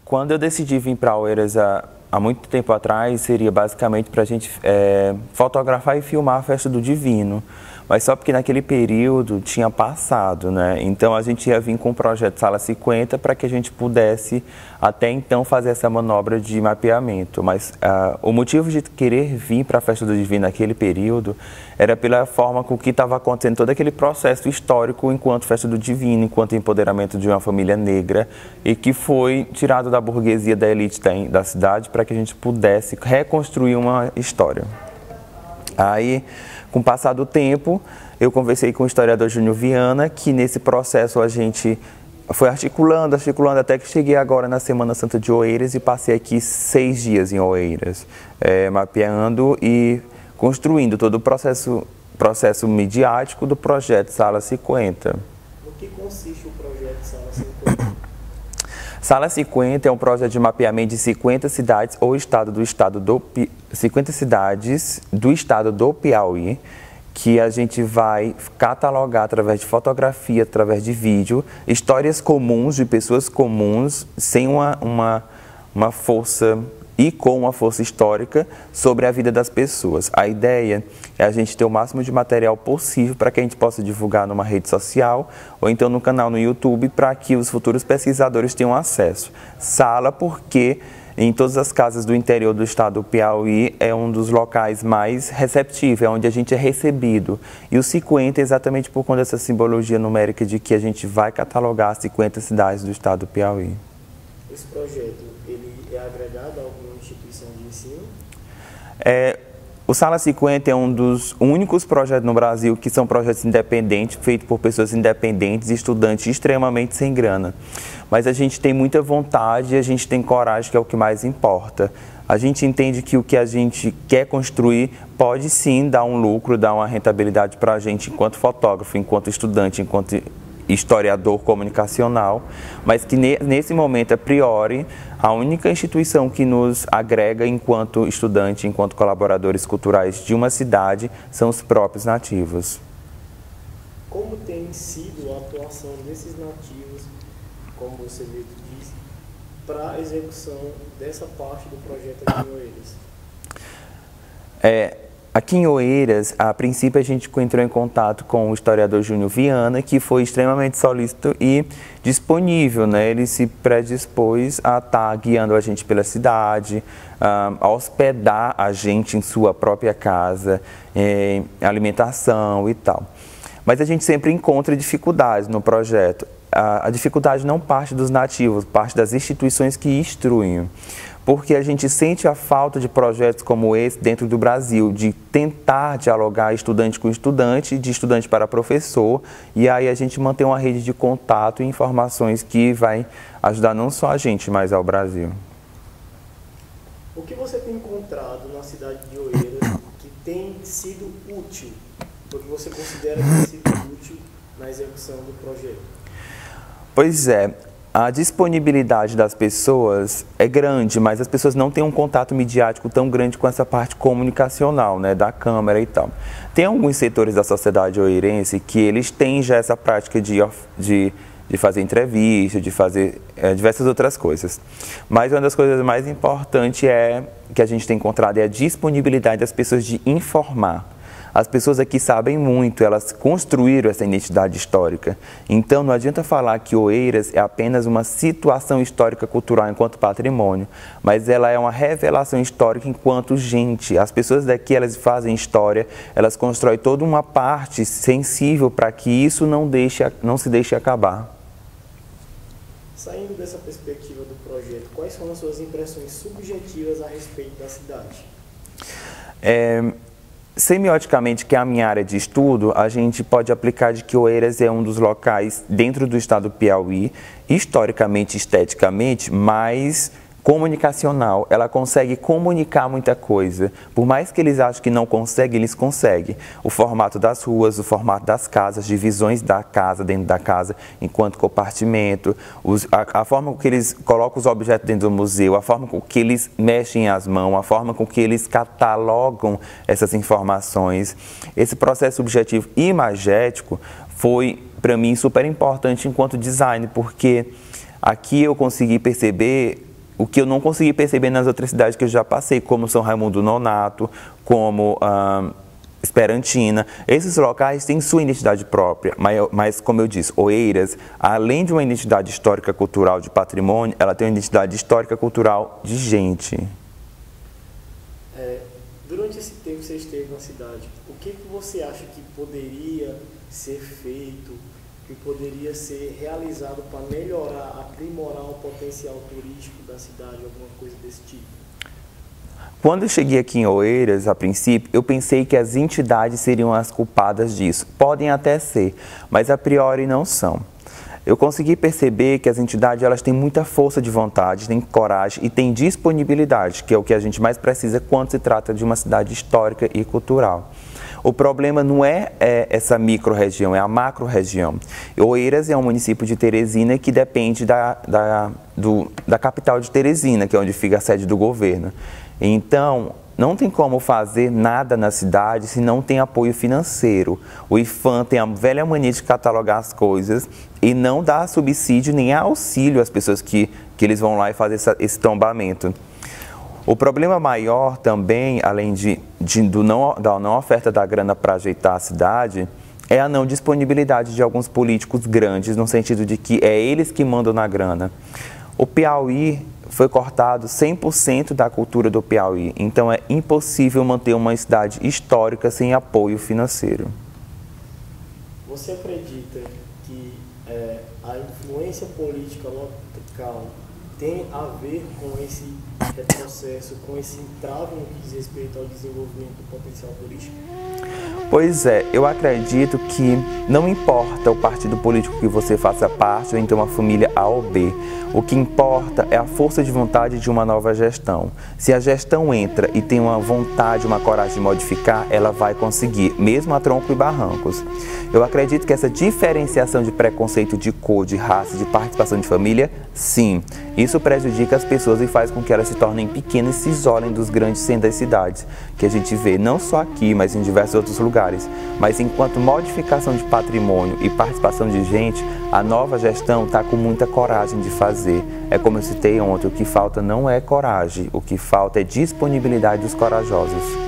Quando eu decidi vir para Oeiras há muito tempo atrás, seria basicamente para a gente fotografar e filmar a Festa do Divino. Mas só porque naquele período tinha passado, né? Então a gente ia vir com o projeto Sala 50 para que a gente pudesse até então fazer essa manobra de mapeamento. Mas o motivo de querer vir para a Festa do Divino naquele período era pela forma com que estava acontecendo todo aquele processo histórico enquanto Festa do Divino, enquanto empoderamento de uma família negra e que foi tirado da burguesia, da elite da cidade para que a gente pudesse reconstruir uma história. Aí, com o passar do tempo, eu conversei com o historiador Júnior Viana, que nesse processo a gente foi articulando, até que cheguei agora na Semana Santa de Oeiras e passei aqui 6 dias em Oeiras, mapeando e construindo todo o processo midiático do projeto Sala 50. No que consiste o projeto Sala 50? Sala 50 é um projeto de mapeamento de 50 cidades ou 50 cidades do estado do Piauí, que a gente vai catalogar através de fotografia, através de vídeo, histórias comuns de pessoas comuns, sem uma força e com uma força histórica sobre a vida das pessoas. A ideia é a gente ter o máximo de material possível para que a gente possa divulgar numa rede social ou então no canal no YouTube para que os futuros pesquisadores tenham acesso. Sala porque em todas as casas do interior do estado do Piauí é um dos locais mais receptivos, é onde a gente é recebido. E o 50 é exatamente por conta dessa simbologia numérica de que a gente vai catalogar 50 cidades do estado do Piauí. Esse projeto, ele é agregado a alguma instituição de ensino? O Sala 50 é um dos únicos projetos no Brasil que são projetos independentes, feitos por pessoas independentes e estudantes extremamente sem grana. Mas a gente tem muita vontade e a gente tem coragem, que é o que mais importa. A gente entende que o que a gente quer construir pode sim dar um lucro, dar uma rentabilidade para a gente enquanto fotógrafo, enquanto estudante, enquanto historiador comunicacional, mas que nesse momento, a priori, a única instituição que nos agrega enquanto estudante, enquanto colaboradores culturais de uma cidade, são os próprios nativos. Como tem sido a atuação desses nativos, como você mesmo disse, para a execução dessa parte do projeto aqui em Oeiras? Aqui em Oeiras, a princípio a gente entrou em contato com o historiador Júnior Viana, que foi extremamente solícito e disponível, né? Ele se predispôs a estar guiando a gente pela cidade, a hospedar a gente em sua própria casa, alimentação e tal. Mas a gente sempre encontra dificuldades no projeto. A dificuldade não parte dos nativos, parte das instituições que instruem. Porque a gente sente a falta de projetos como esse dentro do Brasil, de tentar dialogar estudante com estudante, de estudante para professor, e aí a gente mantém uma rede de contato e informações que vai ajudar não só a gente, mas ao Brasil. O que você tem encontrado na cidade de Oeiras que tem sido útil, o que você considera que tem sido útil na execução do projeto? Pois é. A disponibilidade das pessoas é grande, mas as pessoas não têm um contato midiático tão grande com essa parte comunicacional, né, da câmera e tal. Tem alguns setores da sociedade oeirense que eles têm já essa prática de fazer entrevista, de fazer diversas outras coisas. Mas uma das coisas mais importantes que a gente tem encontrado é a disponibilidade das pessoas de informar. As pessoas aqui sabem muito, elas construíram essa identidade histórica. Então, não adianta falar que Oeiras é apenas uma situação histórica cultural enquanto patrimônio, mas ela é uma revelação histórica enquanto gente. As pessoas daqui, elas fazem história, elas constroem toda uma parte sensível para que isso não se deixe acabar. Saindo dessa perspectiva do projeto, quais são as suas impressões subjetivas a respeito da cidade? Semioticamente, que é a minha área de estudo, a gente pode aplicar de que Oeiras é um dos locais dentro do estado do Piauí, historicamente, esteticamente, mais comunicacional. Ela consegue comunicar muita coisa. Por mais que eles achem que não conseguem, eles conseguem. O formato das ruas, o formato das casas, divisões da casa, dentro da casa, enquanto compartimento, a forma com que eles colocam os objetos dentro do museu, a forma com que eles mexem as mãos, a forma com que eles catalogam essas informações. Esse processo subjetivo e imagético foi, para mim, super importante enquanto design, porque aqui eu consegui perceber o que eu não consegui perceber nas outras cidades que eu já passei, como São Raimundo Nonato, como Esperantina. Esses locais têm sua identidade própria, mas como eu disse, Oeiras, além de uma identidade histórica cultural de patrimônio, ela tem uma identidade histórica cultural de gente. Durante esse tempo que você esteve na cidade, o que você acha que poderia ser feito, que poderia ser realizado para melhorar, aprimorar o potencial turístico da cidade, alguma coisa desse tipo? Quando eu cheguei aqui em Oeiras, a princípio, eu pensei que as entidades seriam as culpadas disso. Podem até ser, mas a priori não são. Eu consegui perceber que as entidades elas têm muita força de vontade, têm coragem e têm disponibilidade, que é o que a gente mais precisa quando se trata de uma cidade histórica e cultural. O problema não é essa micro-região, é a macro-região. Oeiras é um município de Teresina que depende da capital de Teresina, que é onde fica a sede do governo. Então, não tem como fazer nada na cidade se não tem apoio financeiro. O IPHAN tem a velha mania de catalogar as coisas e não dá subsídio nem auxílio às pessoas que eles vão lá e fazem esse tombamento. O problema maior também, além da não oferta da grana para ajeitar a cidade, é a não disponibilidade de alguns políticos grandes, no sentido de que é eles que mandam na grana. O Piauí foi cortado 100% da cultura do Piauí, então é impossível manter uma cidade histórica sem apoio financeiro. Você acredita que a influência política local tem a ver com esse retrocesso, com esse entrave no que diz respeito ao desenvolvimento do potencial turístico? Pois é, eu acredito que não importa o partido político que você faça parte ou então uma família A ou B. O que importa é a força de vontade de uma nova gestão. Se a gestão entra e tem uma vontade, uma coragem de modificar, ela vai conseguir, mesmo a tronco e barrancos. Eu acredito que essa diferenciação de preconceito de cor, de raça, de participação de família, sim, isso prejudica as pessoas e faz com que elas se tornem pequenas e se isolem dos grandes centros das cidades, que a gente vê não só aqui, mas em diversos outros lugares. Mas enquanto modificação de patrimônio e participação de gente, a nova gestão está com muita coragem de fazer. É como eu citei ontem, o que falta não é coragem, o que falta é disponibilidade dos corajosos.